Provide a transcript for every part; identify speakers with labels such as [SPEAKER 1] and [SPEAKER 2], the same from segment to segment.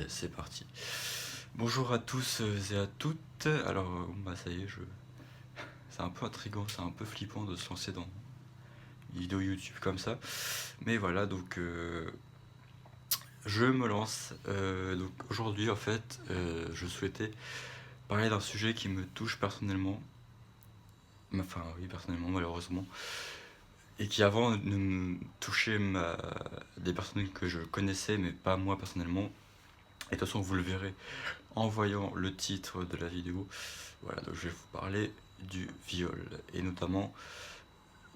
[SPEAKER 1] Allez, c'est parti. Bonjour à tous et à toutes. Alors, ça y est, c'est un peu intriguant, c'est un peu flippant de se lancer dans une vidéo YouTube comme ça. Mais voilà, donc je me lance. Donc aujourd'hui, en fait, je souhaitais parler d'un sujet qui me touche personnellement. Enfin, oui, personnellement, malheureusement. Et qui avant ne me touchait des personnes que je connaissais, mais pas moi personnellement. Et de toute façon, vous le verrez en voyant le titre de la vidéo. Voilà, donc je vais vous parler du viol, et notamment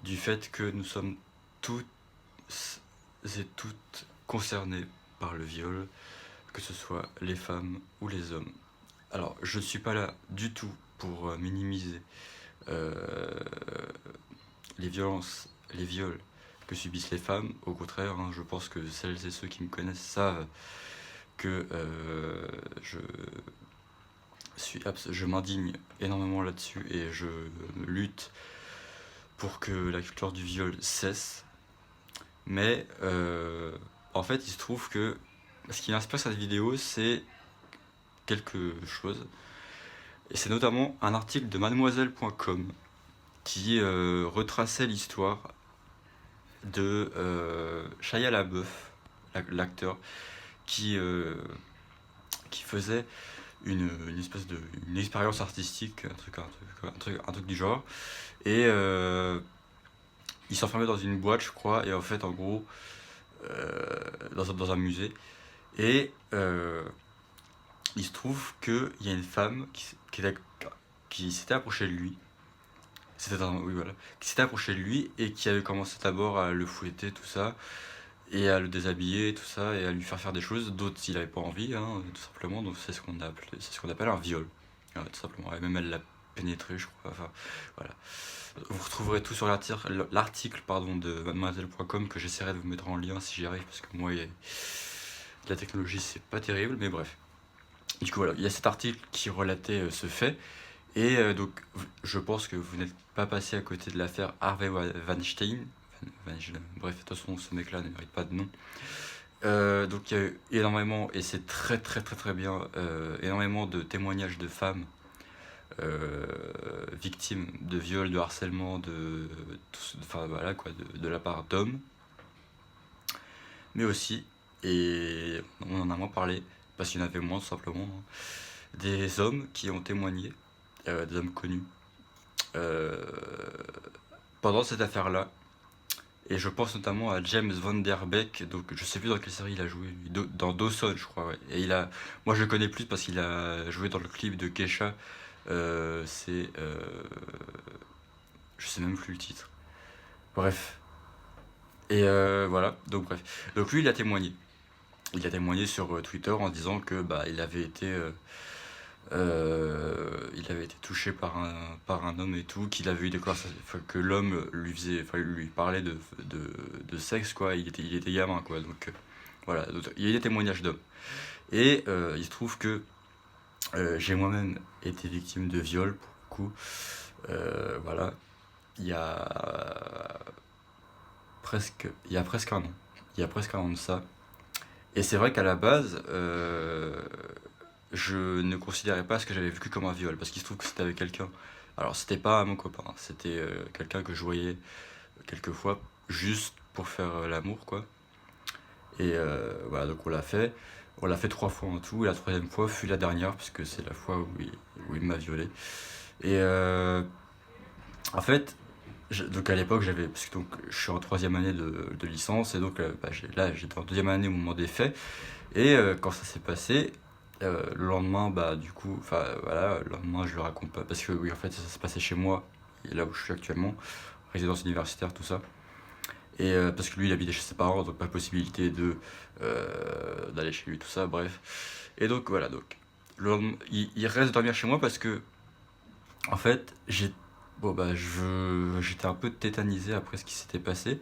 [SPEAKER 1] du fait que nous sommes tous et toutes concernés par le viol, que ce soit les femmes ou les hommes. Alors, je ne suis pas là du tout pour minimiser euh, les violences, les viols que subissent les femmes. Au contraire, hein, je pense que celles et ceux qui me connaissent savent que je m'indigne énormément là-dessus et je lutte pour que la culture du viol cesse. Mais en fait, il se trouve que ce qui inspire cette vidéo, c'est quelque chose. Et c'est notamment un article de mademoiselle.com qui retraçait l'histoire de Shia LaBeouf, l'acteur, qui, euh, qui faisait une espèce de une expérience artistique, un truc du genre. Et il s'enfermait dans une boîte, je crois, et en fait, en gros, dans un musée. Et il se trouve qu'il y a une femme qui s'était approchée de lui. Oui, voilà. Qui s'était approchée de lui et qui avait commencé d'abord à le fouetter, tout ça, et à le déshabiller, tout ça, et à lui faire des choses, d'autres il n'avait pas envie, hein, tout simplement. Donc c'est ce qu'on appelle un viol. Voilà, tout simplement. Et même elle l'a pénétré, je crois. Enfin, voilà. Vous retrouverez tout sur l'article de mademoiselle.com que j'essaierai de vous mettre en lien si j'y arrive, parce que moi, la technologie, c'est pas terrible, mais bref. Du coup, voilà, il y a cet article qui relatait ce fait, et donc je pense que vous n'êtes pas passé à côté de l'affaire Harvey Weinstein. Bref, de toute façon, ce mec-là ne mérite pas de nom. Donc il y a eu énormément, et c'est très très très très bien, énormément de témoignages de femmes victimes de viols, de harcèlement, enfin voilà quoi, de la part d'hommes, mais aussi, et on en a moins parlé parce qu'il y en avait moins tout simplement, hein, des hommes qui ont témoigné, des hommes connus, euh, pendant cette affaire-là. Et je pense notamment à James Van Der Beek, donc je sais plus dans quelle série il a joué, lui, dans Dawson, je crois, ouais. Et moi je le connais plus parce qu'il a joué dans le clip de Kesha. C'est, je sais même plus le titre. Bref. Et voilà, donc bref. Donc lui, il a témoigné. Il a témoigné sur Twitter en disant que bah il avait été touché par un homme et tout, qu'il avait eu des conversations, enfin, que l'homme lui parlait de sexe, quoi. Il était gamin, quoi. Donc voilà, donc, il y a des témoignages d'hommes. Et il se trouve que j'ai moi-même été victime de viol pour le coup. Voilà, il y a il y a presque un an. Il y a presque un an de ça. Et c'est vrai qu'à la base, je ne considérais pas ce que j'avais vécu comme un viol, parce qu'il se trouve que c'était avec quelqu'un. Alors c'était pas mon copain, hein, c'était quelqu'un que je voyais quelques fois, juste pour faire l'amour, quoi. Et voilà, donc on l'a fait. On l'a fait 3 fois en tout, et la troisième fois fut la dernière, puisque c'est la fois où il m'a violé. Et en fait, donc à l'époque, parce que donc, je suis en troisième année de licence, et donc là, j'étais en deuxième année au moment des faits. Et quand ça s'est passé, le lendemain, bah du coup, enfin voilà, le lendemain, je le raconte pas, parce que oui, en fait, ça s'est passé chez moi, et là où je suis actuellement, résidence universitaire, tout ça. Et parce que lui, il habitait chez ses parents, donc pas possibilité d'aller chez lui, tout ça, bref. Et donc voilà, donc il reste dormir chez moi parce que en fait, j'étais un peu tétanisé après ce qui s'était passé,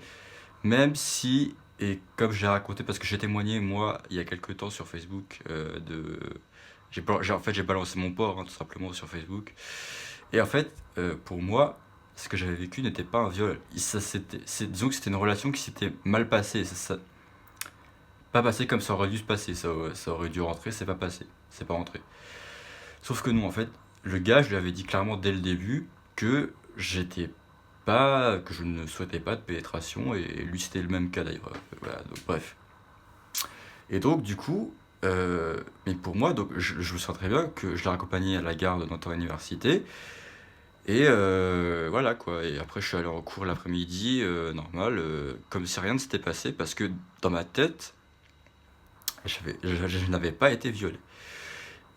[SPEAKER 1] même si, et comme j'ai raconté, parce que j'ai témoigné moi il y a quelques temps sur Facebook, en fait j'ai balancé mon porc, hein, tout simplement sur Facebook. Et en fait, pour moi, ce que j'avais vécu n'était pas un viol. Disons que c'était une relation qui s'était mal passée. pas passé comme ça aurait dû se passer. Ça aurait dû rentrer, c'est pas passé. C'est pas rentré. Sauf que non, en fait, le gars, je lui avais dit clairement dès le début que j'étais pas, que je ne souhaitais pas de pénétration, et lui c'était le même cas d'ailleurs. Voilà, donc bref. Et donc du coup, mais pour moi, donc je me sens très bien que je l'ai raccompagné à la gare de notre université. Et voilà quoi. Et après, je suis allé en cours l'après-midi, normal, comme si rien ne s'était passé, parce que dans ma tête, je n'avais pas été violé.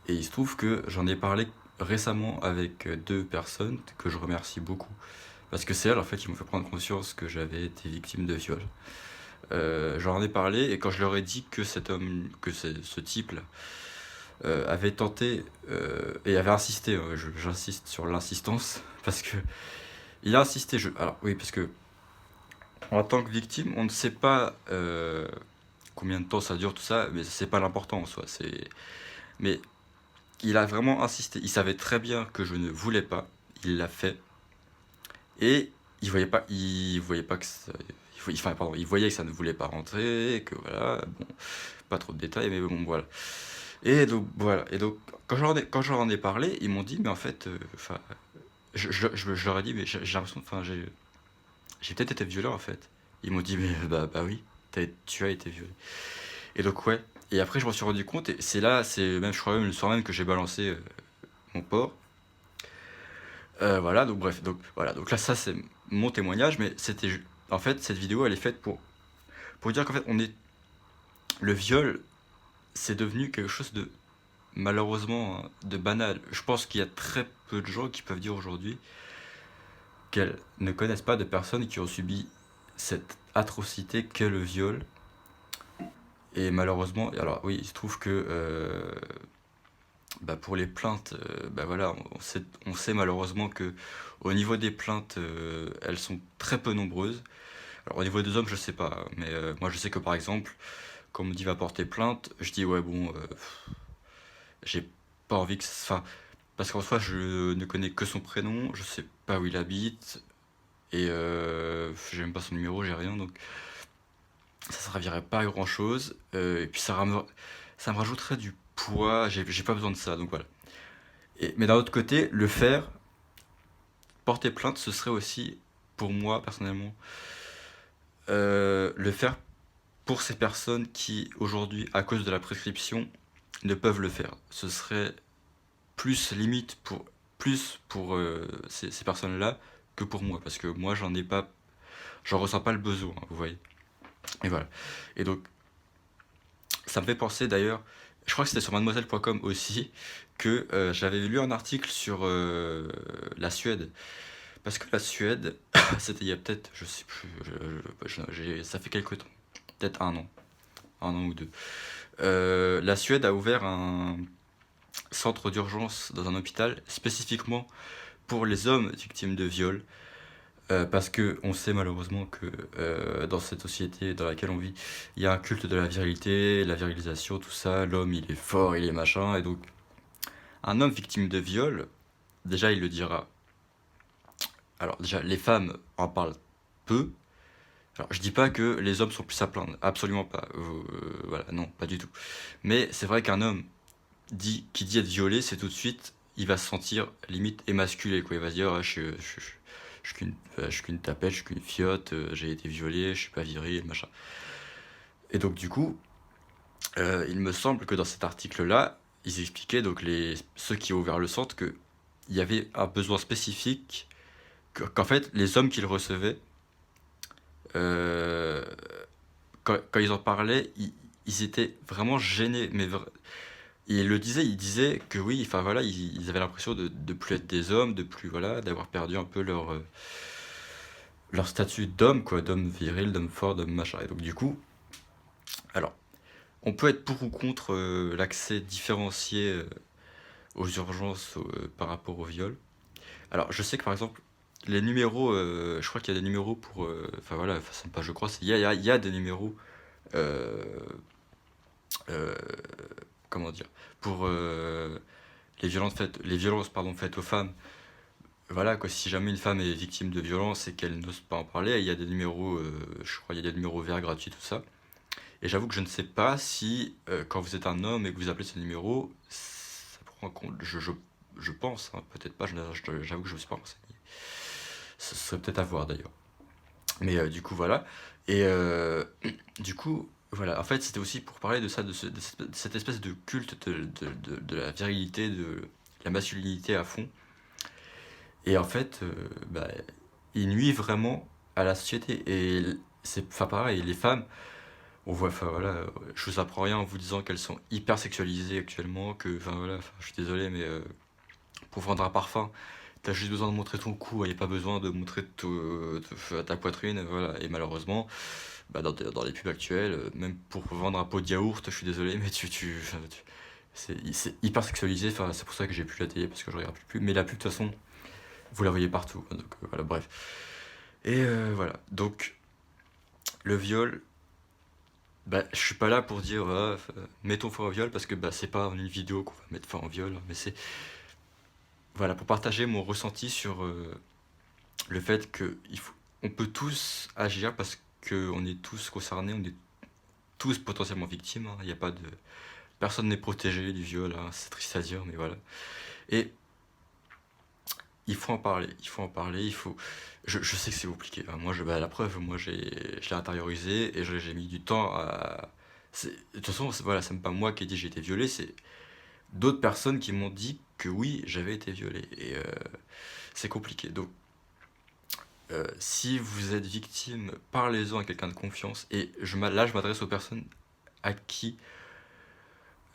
[SPEAKER 1] Et il se trouve que j'en ai parlé récemment avec deux personnes que je remercie beaucoup. Parce que c'est elles, en fait, qui m'ont fait prendre conscience que j'avais été victime de viol. J'en ai parlé, et quand je leur ai dit que cet homme, que ce type-là, avait tenté et avait insisté, j'insiste sur l'insistance, parce que il a insisté. Alors oui, parce que en tant que victime, on ne sait pas combien de temps ça dure, tout ça, mais c'est pas l'important en soi. Mais il a vraiment insisté. Il savait très bien que je ne voulais pas. Il l'a fait. Et il voyait pas que ça, enfin, pardon, il voyait que ça ne voulait pas rentrer, et que voilà, bon, pas trop de détails, mais bon, voilà. Et donc, voilà. Et donc, quand j'en ai parlé, ils m'ont dit, mais en fait, enfin, je leur ai dit, mais j'ai l'impression, enfin, j'ai peut-être été violé en fait. Ils m'ont dit, mais bah oui, tu as été violé. Et donc, ouais. Et après, je m'en suis rendu compte, et c'est même, je crois même le soir même que j'ai balancé mon porc. Voilà, donc bref, donc voilà, donc là, ça c'est mon témoignage, mais en fait, cette vidéo, elle est faite pour dire qu'en fait, le viol, c'est devenu quelque chose de, malheureusement, hein, de banal. Je pense qu'il y a très peu de gens qui peuvent dire aujourd'hui qu'elles ne connaissent pas de personnes qui ont subi cette atrocité qu'est le viol. Et malheureusement, alors oui, il se trouve que bah, pour les plaintes, bah voilà, on sait malheureusement que au niveau des plaintes, elles sont très peu nombreuses. Alors au niveau des hommes, je sais pas, mais moi je sais que par exemple, quand on me dit va porter plainte, je dis ouais bon, j'ai pas envie que enfin, parce qu'en soi je ne connais que son prénom, je sais pas où il habite, et j'ai même pas son numéro, j'ai rien, donc ça servirait pas à grand chose, et puis ça me rajouterait du poids, j'ai pas besoin de ça, donc voilà. Mais d'un autre côté, le faire, porter plainte, ce serait aussi, pour moi personnellement, le faire pour ces personnes qui, aujourd'hui, à cause de la prescription, ne peuvent le faire. Ce serait plus pour ces personnes-là que pour moi, parce que moi, j'en ressens pas le besoin, vous voyez. Et voilà. Et donc, ça me fait penser d'ailleurs, je crois que c'était sur mademoiselle.com aussi, que j'avais lu un article sur la Suède. Parce que la Suède, c'était il y a peut-être, je sais plus, ça fait quelques temps, peut-être un an ou deux. La Suède a ouvert un centre d'urgence dans un hôpital spécifiquement pour les hommes victimes de viol. Parce que on sait malheureusement que dans cette société dans laquelle on vit, il y a un culte de la virilité, la virilisation, tout ça. L'homme, il est fort, il est machin. Et donc, un homme victime de viol, déjà, il le dira. Alors, déjà, les femmes en parlent peu. Alors, je dis pas que les hommes sont plus à plaindre, absolument pas. Voilà, non, pas du tout. Mais c'est vrai qu'un homme qui dit être violé, c'est tout de suite, il va se sentir limite émasculé, quoi. Il va se dire, ah, je suis qu'une tapette, je suis qu'une fiotte, j'ai été violé, je suis pas viril, machin. Et donc, du coup, il me semble que dans cet article-là, ils expliquaient, donc ceux qui ont ouvert le centre, qu'il y avait un besoin spécifique, qu'en fait, les hommes qui le recevaient, euh, quand ils en parlaient, ils étaient vraiment gênés. Ils disaient que oui, enfin voilà, ils avaient l'impression de plus être des hommes, de plus, voilà, d'avoir perdu un peu leur statut d'homme, quoi, d'homme viril, d'homme fort, d'homme machin. Et donc du coup, alors, on peut être pour ou contre l'accès différencié aux urgences par rapport au viol. Alors, je sais que par exemple, les numéros, je crois qu'il y a des numéros pour, enfin voilà, enfin, c'est pas je crois, il y a des numéros euh, euh, comment dire, pour les violences pardon, faites aux femmes. Voilà, quoi, si jamais une femme est victime de violence et qu'elle n'ose pas en parler, il y a des numéros, je crois, il y a des numéros verts gratuits, tout ça. Et j'avoue que je ne sais pas si, quand vous êtes un homme et que vous appelez ce numéro, ça prend en compte. Je pense, hein, peut-être pas, j'avoue que je ne me suis pas renseigné. Ce serait peut-être à voir d'ailleurs. Mais du coup, voilà. Et du coup, voilà. En fait, c'était aussi pour parler de ça, de cette espèce de culte de la virilité, de la masculinité à fond. Et en fait, bah, il nuit vraiment à la société. Et c'est, enfin, pareil, les femmes, on voit, enfin voilà, je vous apprends rien en vous disant qu'elles sont hyper sexualisées actuellement, que, enfin voilà, enfin, je suis désolé, mais pour vendre un parfum, t'as juste besoin de montrer ton cou, il n'y a pas besoin de montrer ta poitrine, voilà. Et malheureusement, bah, dans les pubs actuelles, même pour vendre un pot de yaourt, je suis désolé, mais enfin, c'est hyper sexualisé, enfin, c'est pour ça que j'ai plus la télé, parce que je regarde plus. Mais la pub, de toute façon, vous la voyez partout, donc voilà, bref. Et voilà, donc le viol, bah, je suis pas là pour dire mettons fin au viol, parce que bah, c'est pas une vidéo qu'on va mettre fin au viol, mais c'est voilà, pour partager mon ressenti sur le fait que on peut tous agir parce qu'on est tous concernés, on est tous potentiellement victimes, hein. Il y a pas de, personne n'est protégé du viol, hein. C'est triste à dire, mais voilà. Et il faut en parler, il faut en parler, il faut. Je sais que c'est compliqué, hein. Moi, bah, la preuve, moi, je l'ai intériorisé et j'ai mis du temps à. De toute façon, voilà, c'est même pas moi qui ai dit j'ai été violé, c'est d'autres personnes qui m'ont dit que oui, j'avais été violé. Et c'est compliqué. Donc, si vous êtes victime, parlez-en à quelqu'un de confiance. Et là, je m'adresse aux personnes à qui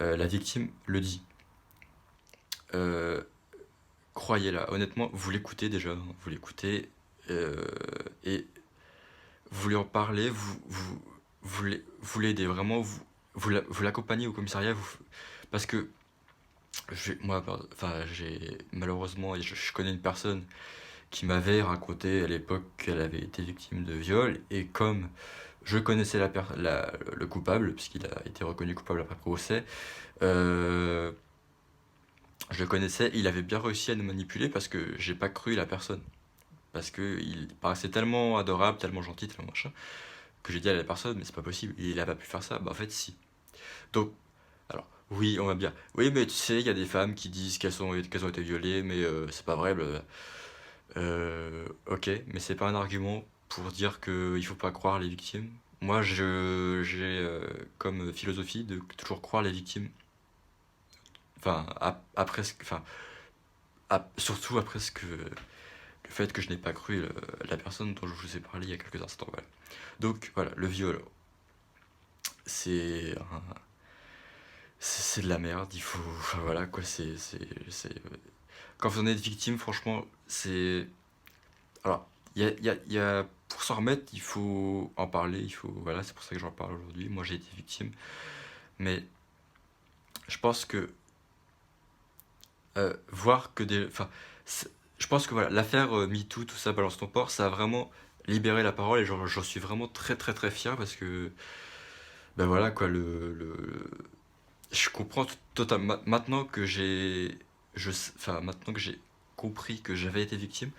[SPEAKER 1] la victime le dit. Euh, Croyez-la, honnêtement, vous l'écoutez déjà, hein, vous l'écoutez, et vous lui en parlez, vous l'aidez vraiment, vous l'accompagnez au commissariat, parce que moi, enfin, j'ai malheureusement, je connais une personne qui m'avait raconté à l'époque qu'elle avait été victime de viol, et comme je connaissais le coupable, puisqu'il a été reconnu coupable après procès, euh, je le connaissais, il avait bien réussi à nous manipuler parce que j'ai pas cru la personne. Parce que il paraissait tellement adorable, tellement gentil, tellement machin, que j'ai dit à la personne, mais c'est pas possible, il a pas pu faire ça. Bah en fait, si. Donc, alors, oui, on va bien. Oui, mais tu sais, il y a des femmes qui disent qu'elles ont été violées, mais c'est pas vrai, blablabla. Ok, mais c'est pas un argument pour dire qu'il faut pas croire les victimes. Moi, j'ai comme philosophie de toujours croire les victimes. Enfin, après, enfin, surtout après le fait que je n'ai pas cru la personne dont je vous ai parlé il y a quelques instants. Voilà. Donc voilà, le viol, c'est c'est de la merde. Il faut, enfin, voilà quoi, quand vous en êtes victime, franchement, c'est alors il y a pour s'en remettre, il faut en parler. Il faut voilà, c'est pour ça que j'en parle aujourd'hui. Moi, j'ai été victime, mais je pense que voir que enfin, je pense que voilà, l'affaire MeToo, tout ça, Balance ton port, ça a vraiment libéré la parole et j'en suis vraiment très très très fier parce que, ben voilà quoi, je comprends totalement, maintenant que enfin, maintenant que j'ai compris que j'avais été victime,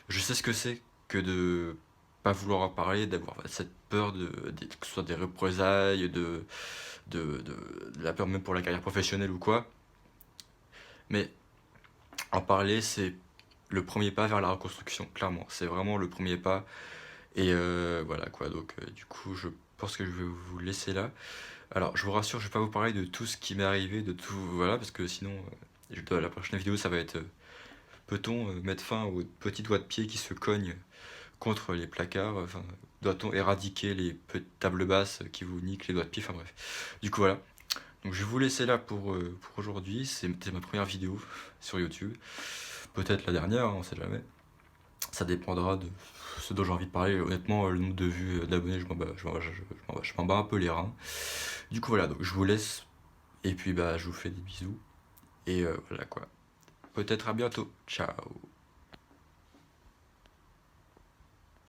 [SPEAKER 1] je sais ce que c'est que de pas vouloir en parler, d'avoir cette peur que ce soit des représailles, de la peur même pour la carrière professionnelle ou quoi, mais en parler, c'est le premier pas vers la reconstruction, clairement. C'est vraiment le premier pas. Et voilà quoi, donc du coup, je pense que je vais vous laisser là. Alors, je vous rassure, je vais pas vous parler de tout ce qui m'est arrivé, de tout, voilà, parce que sinon, la prochaine vidéo, ça va être peut-on mettre fin aux petits doigts de pied qui se cognent contre les placards, enfin, doit-on éradiquer les tables basses qui vous niquent les doigts de pied, enfin bref. Du coup, voilà. Donc, je vais vous laisser là pour aujourd'hui. C'était ma première vidéo sur YouTube. Peut-être la dernière, hein, on sait jamais. Ça dépendra de ce dont j'ai envie de parler. Honnêtement, le nombre de vues, d'abonnés, je m'en bats un peu les reins. Du coup, voilà, donc je vous laisse. Et puis, bah, je vous fais des bisous. Et voilà quoi. Peut-être à bientôt. Ciao.